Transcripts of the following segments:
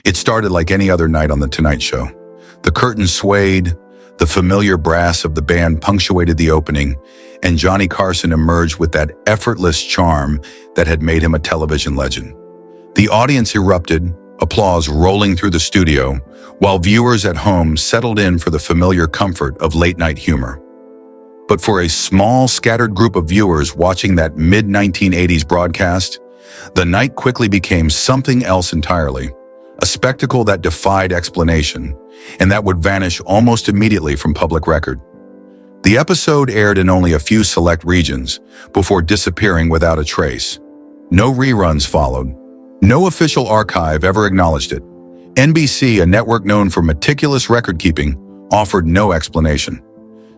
It started like any other night on The Tonight Show. The curtain swayed, the familiar brass of the band punctuated the opening, and Johnny Carson emerged with that effortless charm that had made him a television legend. The audience erupted, applause rolling through the studio, while viewers at home settled in for the familiar comfort of late-night humor. But for a small, scattered group of viewers watching that mid-1980s broadcast, the night quickly became something else entirely, a spectacle that defied explanation, and that would vanish almost immediately from public record. The episode aired in only a few select regions before disappearing without a trace. No reruns followed. No official archive ever acknowledged it. NBC, a network known for meticulous record-keeping, offered no explanation.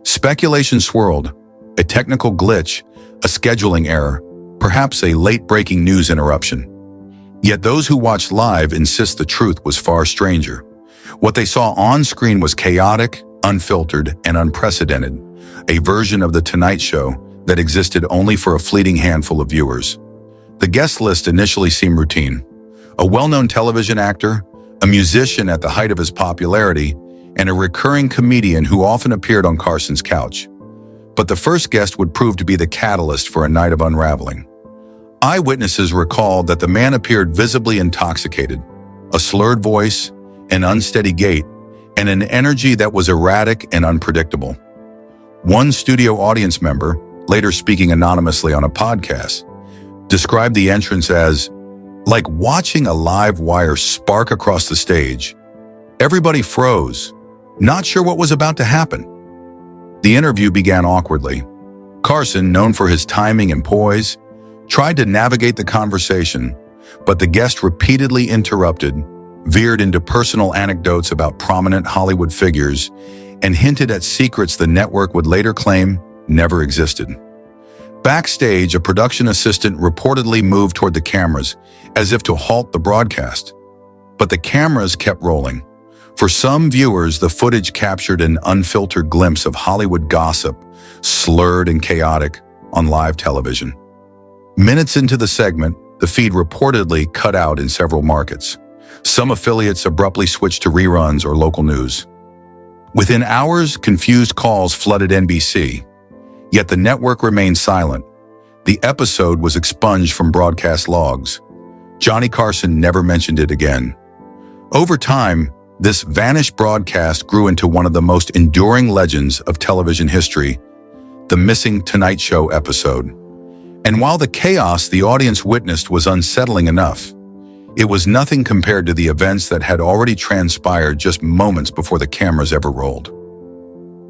Speculation swirled, a technical glitch, a scheduling error, perhaps a late-breaking news interruption. Yet those who watched live insist the truth was far stranger. What they saw on screen was chaotic, unfiltered, and unprecedented, a version of The Tonight Show that existed only for a fleeting handful of viewers. The guest list initially seemed routine. A well-known television actor, a musician at the height of his popularity, and a recurring comedian who often appeared on Carson's couch. But the first guest would prove to be the catalyst for a night of unraveling. Eyewitnesses recalled that the man appeared visibly intoxicated, a slurred voice, an unsteady gait, and an energy that was erratic and unpredictable. One studio audience member, later speaking anonymously on a podcast, described the entrance as like watching a live wire spark across the stage. Everybody froze, not sure what was about to happen. The interview began awkwardly. Carson, known for his timing and poise, tried to navigate the conversation, but the guest repeatedly interrupted, veered into personal anecdotes about prominent Hollywood figures, and hinted at secrets the network would later claim never existed. Backstage, a production assistant reportedly moved toward the cameras as if to halt the broadcast. But the cameras kept rolling. For some viewers, the footage captured an unfiltered glimpse of Hollywood gossip, slurred and chaotic, on live television. Minutes into the segment, the feed reportedly cut out in several markets. Some affiliates abruptly switched to reruns or local news. Within hours, confused calls flooded NBC. Yet the network remained silent. The episode was expunged from broadcast logs. Johnny Carson never mentioned it again. Over time, this vanished broadcast grew into one of the most enduring legends of television history, the missing Tonight Show episode. And while the chaos the audience witnessed was unsettling enough, it was nothing compared to the events that had already transpired just moments before the cameras ever rolled.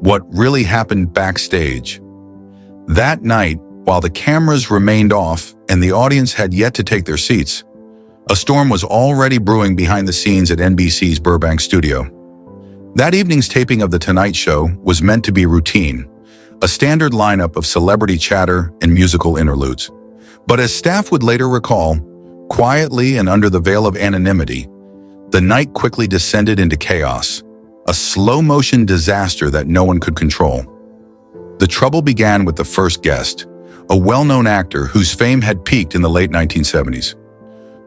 What really happened backstage? That night, while the cameras remained off and the audience had yet to take their seats, a storm was already brewing behind the scenes at NBC's Burbank studio. That evening's taping of The Tonight Show was meant to be routine, a standard lineup of celebrity chatter and musical interludes. But as staff would later recall, quietly and under the veil of anonymity, the night quickly descended into chaos, a slow-motion disaster that no one could control. The trouble began with the first guest, a well-known actor whose fame had peaked in the late 1970s.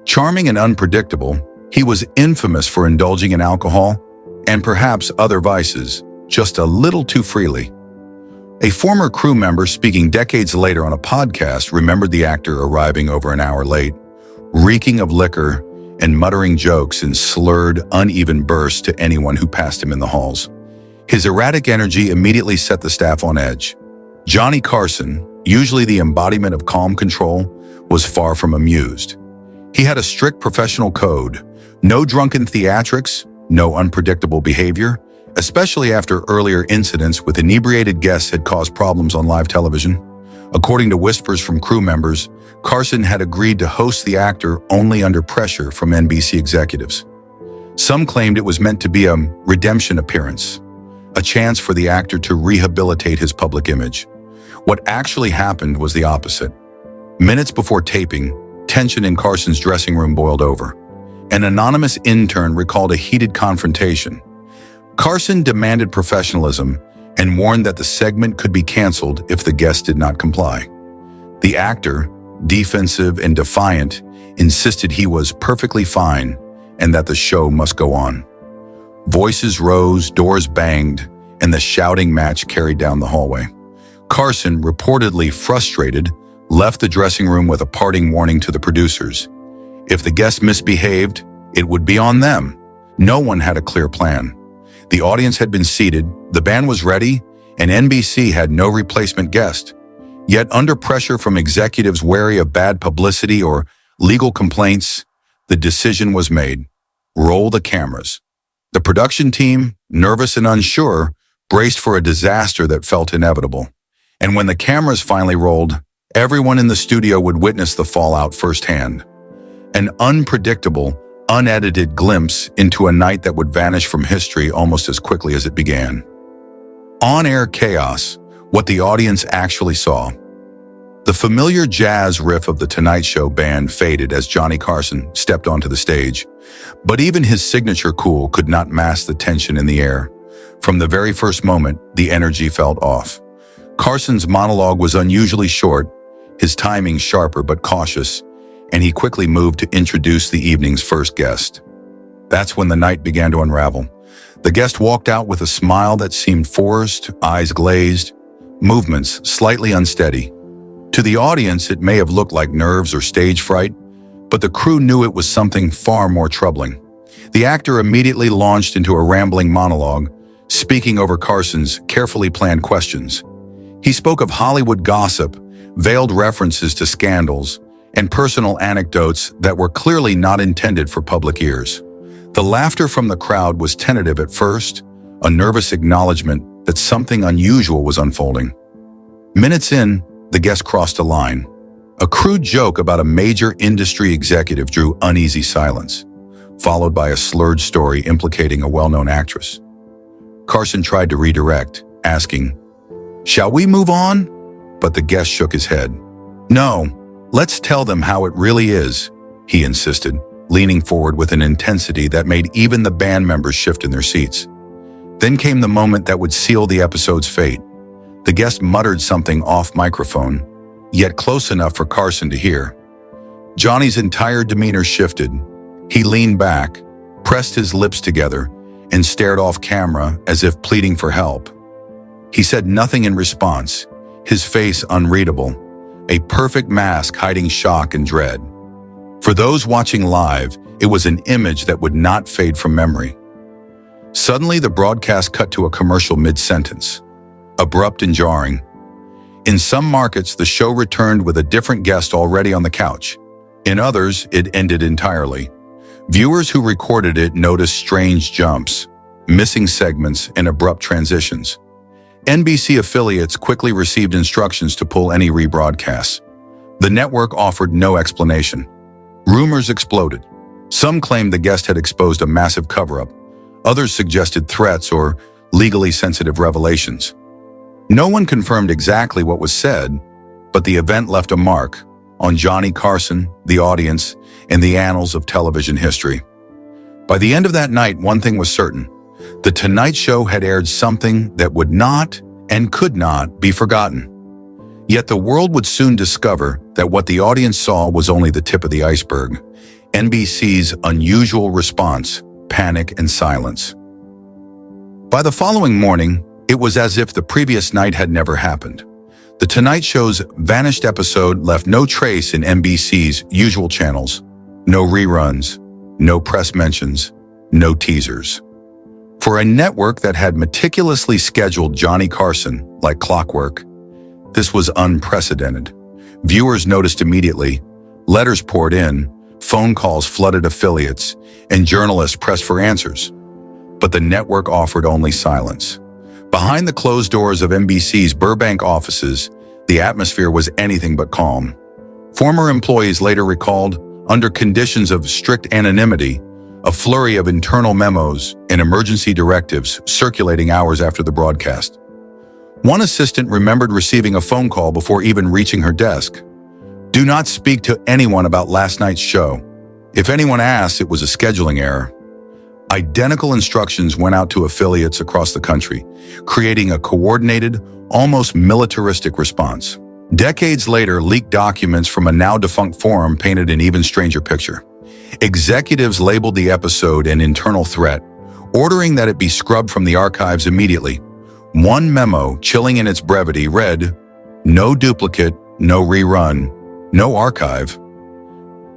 Charming and unpredictable, he was infamous for indulging in alcohol and perhaps other vices, just a little too freely. A former crew member speaking decades later on a podcast remembered the actor arriving over an hour late, reeking of liquor and muttering jokes in slurred, uneven bursts to anyone who passed him in the halls. His erratic energy immediately set the staff on edge. Johnny Carson, usually the embodiment of calm control, was far from amused. He had a strict professional code: no drunken theatrics, no unpredictable behavior, especially after earlier incidents with inebriated guests had caused problems on live television. According to whispers from crew members, Carson had agreed to host the actor only under pressure from NBC executives. Some claimed it was meant to be a redemption appearance, a chance for the actor to rehabilitate his public image. What actually happened was the opposite. Minutes before taping, tension in Carson's dressing room boiled over. An anonymous intern recalled a heated confrontation. Carson demanded professionalism and warned that the segment could be canceled if the guest did not comply. The actor, defensive and defiant, insisted he was perfectly fine and that the show must go on. Voices rose, doors banged, and the shouting match carried down the hallway. Carson, reportedly frustrated, left the dressing room with a parting warning to the producers. If the guests misbehaved, it would be on them. No one had a clear plan. The audience had been seated, the band was ready, and NBC had no replacement guest. Yet under pressure from executives wary of bad publicity or legal complaints, the decision was made. Roll the cameras. The production team, nervous and unsure, braced for a disaster that felt inevitable. And when the cameras finally rolled, everyone in the studio would witness the fallout firsthand. An unpredictable, unedited glimpse into a night that would vanish from history almost as quickly as it began. On-air chaos, what the audience actually saw. The familiar jazz riff of the Tonight Show band faded as Johnny Carson stepped onto the stage, but even his signature cool could not mask the tension in the air. From the very first moment, the energy felt off. Carson's monologue was unusually short, his timing sharper but cautious, and he quickly moved to introduce the evening's first guest. That's when the night began to unravel. The guest walked out with a smile that seemed forced, eyes glazed, movements slightly unsteady. To the audience, it may have looked like nerves or stage fright, but the crew knew it was something far more troubling. The actor immediately launched into a rambling monologue, speaking over Carson's carefully planned questions. He spoke of Hollywood gossip, veiled references to scandals, and personal anecdotes that were clearly not intended for public ears. The laughter from the crowd was tentative at first, a nervous acknowledgement that something unusual was unfolding. Minutes in, the guest crossed a line. A crude joke about a major industry executive drew uneasy silence, followed by a slurred story implicating a well-known actress. Carson tried to redirect, asking, "Shall we move on?" But the guest shook his head. "No, let's tell them how it really is," he insisted, leaning forward with an intensity that made even the band members shift in their seats. Then came the moment that would seal the episode's fate. The guest muttered something off microphone, yet close enough for Carson to hear. Johnny's entire demeanor shifted. He leaned back, pressed his lips together, and stared off camera as if pleading for help. He said nothing in response, his face unreadable, a perfect mask hiding shock and dread. For those watching live, it was an image that would not fade from memory. Suddenly, the broadcast cut to a commercial mid-sentence, abrupt and jarring. In some markets, the show returned with a different guest already on the couch. In others, it ended entirely. Viewers who recorded it noticed strange jumps, missing segments, and abrupt transitions. NBC affiliates quickly received instructions to pull any rebroadcasts. The network offered no explanation. Rumors exploded. Some claimed the guest had exposed a massive cover-up. Others suggested threats or legally sensitive revelations. No one confirmed exactly what was said, but the event left a mark on Johnny Carson, the audience, and the annals of television history. By the end of that night, one thing was certain. The Tonight Show had aired something that would not and could not be forgotten. Yet the world would soon discover that what the audience saw was only the tip of the iceberg. NBC's unusual response, panic and silence. By the following morning, it was as if the previous night had never happened. The Tonight Show's vanished episode left no trace in NBC's usual channels. No reruns, no press mentions, no teasers. For a network that had meticulously scheduled Johnny Carson like clockwork, this was unprecedented. Viewers noticed immediately. Letters poured in, phone calls flooded affiliates, and journalists pressed for answers. But the network offered only silence. Behind the closed doors of NBC's Burbank offices, the atmosphere was anything but calm. Former employees later recalled, under conditions of strict anonymity, a flurry of internal memos and emergency directives circulating hours after the broadcast. One assistant remembered receiving a phone call before even reaching her desk. "Do not speak to anyone about last night's show. If anyone asks, it was a scheduling error." Identical instructions went out to affiliates across the country, creating a coordinated, almost militaristic response. Decades later, leaked documents from a now-defunct forum painted an even stranger picture. Executives labeled the episode an internal threat, ordering that it be scrubbed from the archives immediately. One memo, chilling in its brevity, read, "No duplicate, no rerun, no archive."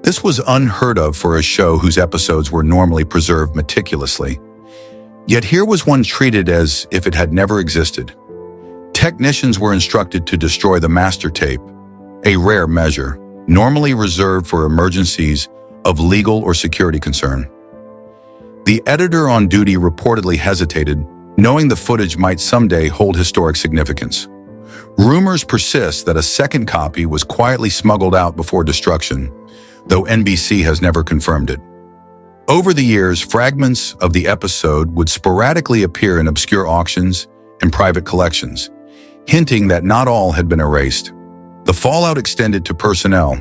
This was unheard of for a show whose episodes were normally preserved meticulously. Yet here was one treated as if it had never existed. Technicians were instructed to destroy the master tape, a rare measure, normally reserved for emergencies of legal or security concern. The editor on duty reportedly hesitated, knowing the footage might someday hold historic significance. Rumors persist that a second copy was quietly smuggled out before destruction, though NBC has never confirmed it. Over the years, fragments of the episode would sporadically appear in obscure auctions and private collections, hinting that not all had been erased. The fallout extended to personnel.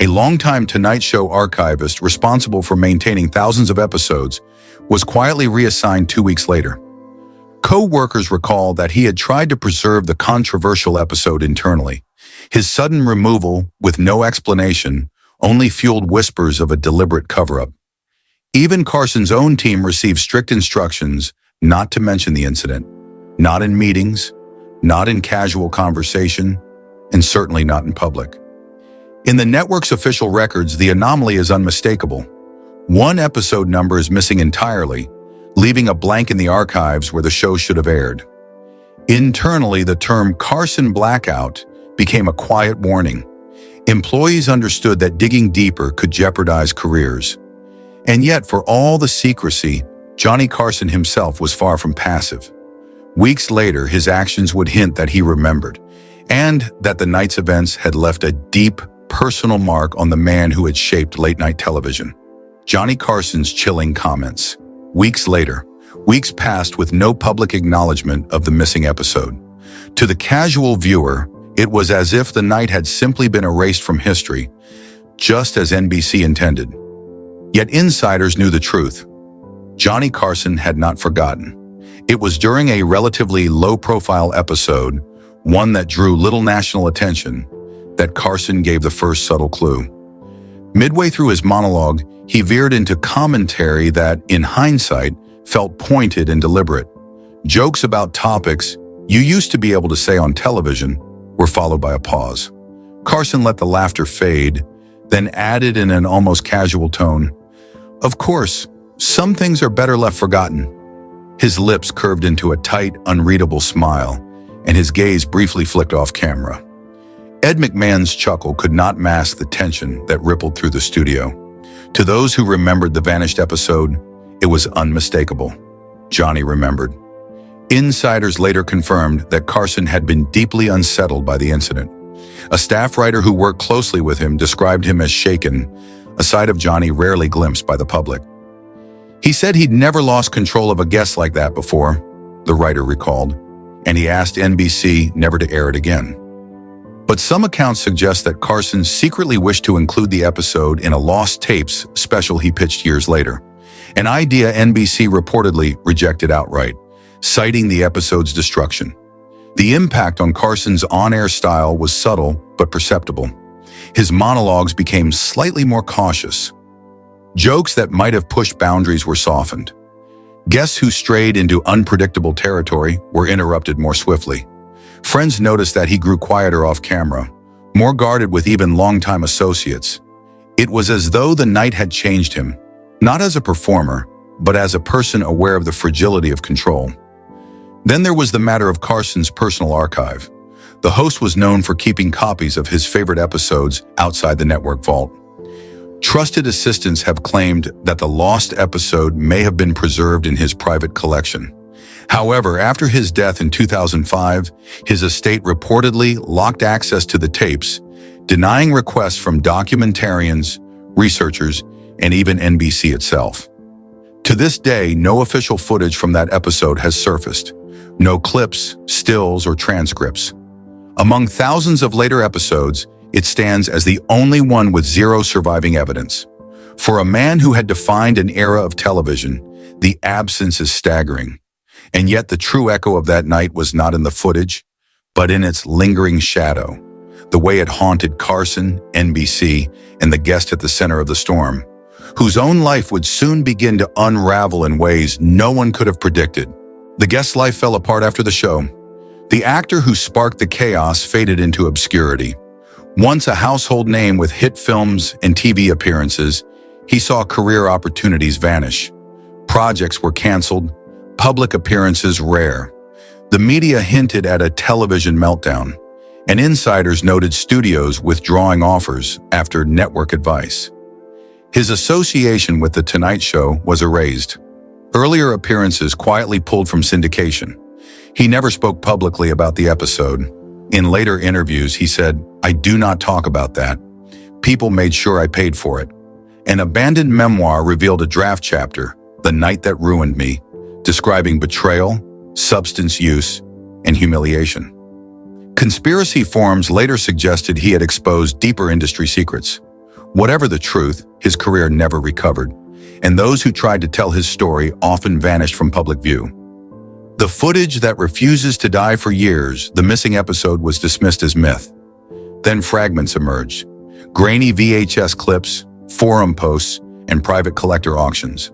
A longtime Tonight Show archivist responsible for maintaining thousands of episodes was quietly reassigned 2 weeks later. Co-workers recall that he had tried to preserve the controversial episode internally. His sudden removal, with no explanation, only fueled whispers of a deliberate cover-up. Even Carson's own team received strict instructions not to mention the incident, not in meetings, not in casual conversation, and certainly not in public. In the network's official records, the anomaly is unmistakable. One episode number is missing entirely, leaving a blank in the archives where the show should have aired. Internally, the term Carson blackout became a quiet warning. Employees understood that digging deeper could jeopardize careers. And yet, for all the secrecy, Johnny Carson himself was far from passive. Weeks later, his actions would hint that he remembered, and that the night's events had left a deep, personal mark on the man who had shaped late-night television. Johnny Carson's chilling comments. Weeks later, weeks passed with no public acknowledgement of the missing episode. To the casual viewer, it was as if the night had simply been erased from history, just as NBC intended. Yet insiders knew the truth. Johnny Carson had not forgotten. It was during a relatively low-profile episode, one that drew little national attention, that Carson gave the first subtle clue. Midway through his monologue, he veered into commentary that, in hindsight, felt pointed and deliberate. Jokes about topics you used to be able to say on television were followed by a pause. Carson let the laughter fade, then added in an almost casual tone, "Of course, some things are better left forgotten." His lips curved into a tight, unreadable smile, and his gaze briefly flicked off camera. Ed McMahon's chuckle could not mask the tension that rippled through the studio. To those who remembered the vanished episode, it was unmistakable. Johnny remembered. Insiders later confirmed that Carson had been deeply unsettled by the incident. A staff writer who worked closely with him described him as shaken, a side of Johnny rarely glimpsed by the public. He said he'd never lost control of a guest like that before, the writer recalled, and he asked NBC never to air it again. But some accounts suggest that Carson secretly wished to include the episode in a lost tapes special he pitched years later, an idea NBC reportedly rejected outright, citing the episode's destruction. The impact on Carson's on-air style was subtle but perceptible. His monologues became slightly more cautious. Jokes that might have pushed boundaries were softened. Guests who strayed into unpredictable territory were interrupted more swiftly. Friends noticed that he grew quieter off camera, more guarded with even longtime associates. It was as though the night had changed him, not as a performer, but as a person aware of the fragility of control. Then there was the matter of Carson's personal archive. The host was known for keeping copies of his favorite episodes outside the network vault. Trusted assistants have claimed that the lost episode may have been preserved in his private collection. However, after his death in 2005, his estate reportedly locked access to the tapes, denying requests from documentarians, researchers, and even NBC itself. To this day, no official footage from that episode has surfaced. No clips, stills, or transcripts. Among thousands of later episodes, it stands as the only one with zero surviving evidence. For a man who had defined an era of television, the absence is staggering. And yet the true echo of that night was not in the footage, but in its lingering shadow, the way it haunted Carson, NBC, and the guest at the center of the storm. whose own life would soon begin to unravel in ways no one could have predicted. The guest's life fell apart after the show. The actor who sparked the chaos faded into obscurity. Once a household name with hit films and TV appearances, he saw career opportunities vanish. Projects were canceled, public appearances rare. The media hinted at a television meltdown, and insiders noted studios withdrawing offers after network advice. His association with The Tonight Show was erased. Earlier appearances quietly pulled from syndication. He never spoke publicly about the episode. In later interviews, he said, "I do not talk about that. People made sure I paid for it." An abandoned memoir revealed a draft chapter, The Night That Ruined Me, describing betrayal, substance use, and humiliation. Conspiracy forums later suggested he had exposed deeper industry secrets. Whatever the truth, his career never recovered, and those who tried to tell his story often vanished from public view. The footage that refuses to die for years, the missing episode, was dismissed as myth. Then fragments emerged: grainy VHS clips, forum posts, and private collector auctions.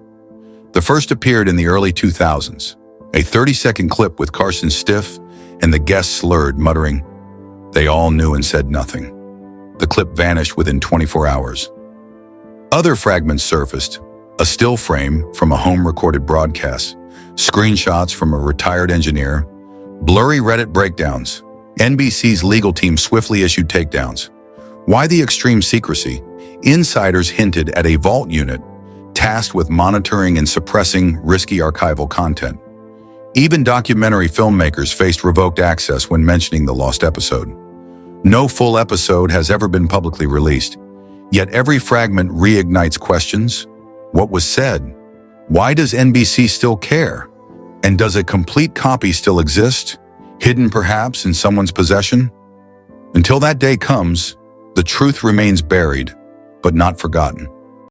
The first appeared in the early 2000s, a 30-second clip with Carson stiff and the guest slurred, muttering, "They all knew and said nothing." The clip vanished within 24 hours. Other fragments surfaced: a still frame from a home-recorded broadcast, screenshots from a retired engineer, blurry Reddit breakdowns. NBC's legal team swiftly issued takedowns. Why the extreme secrecy? Insiders hinted at a vault unit tasked with monitoring and suppressing risky archival content. Even documentary filmmakers faced revoked access when mentioning the lost episode. No full episode has ever been publicly released, yet every fragment reignites questions. What was said? Why does NBC still care? And does a complete copy still exist, hidden perhaps in someone's possession? Until that day comes, the truth remains buried, but not forgotten.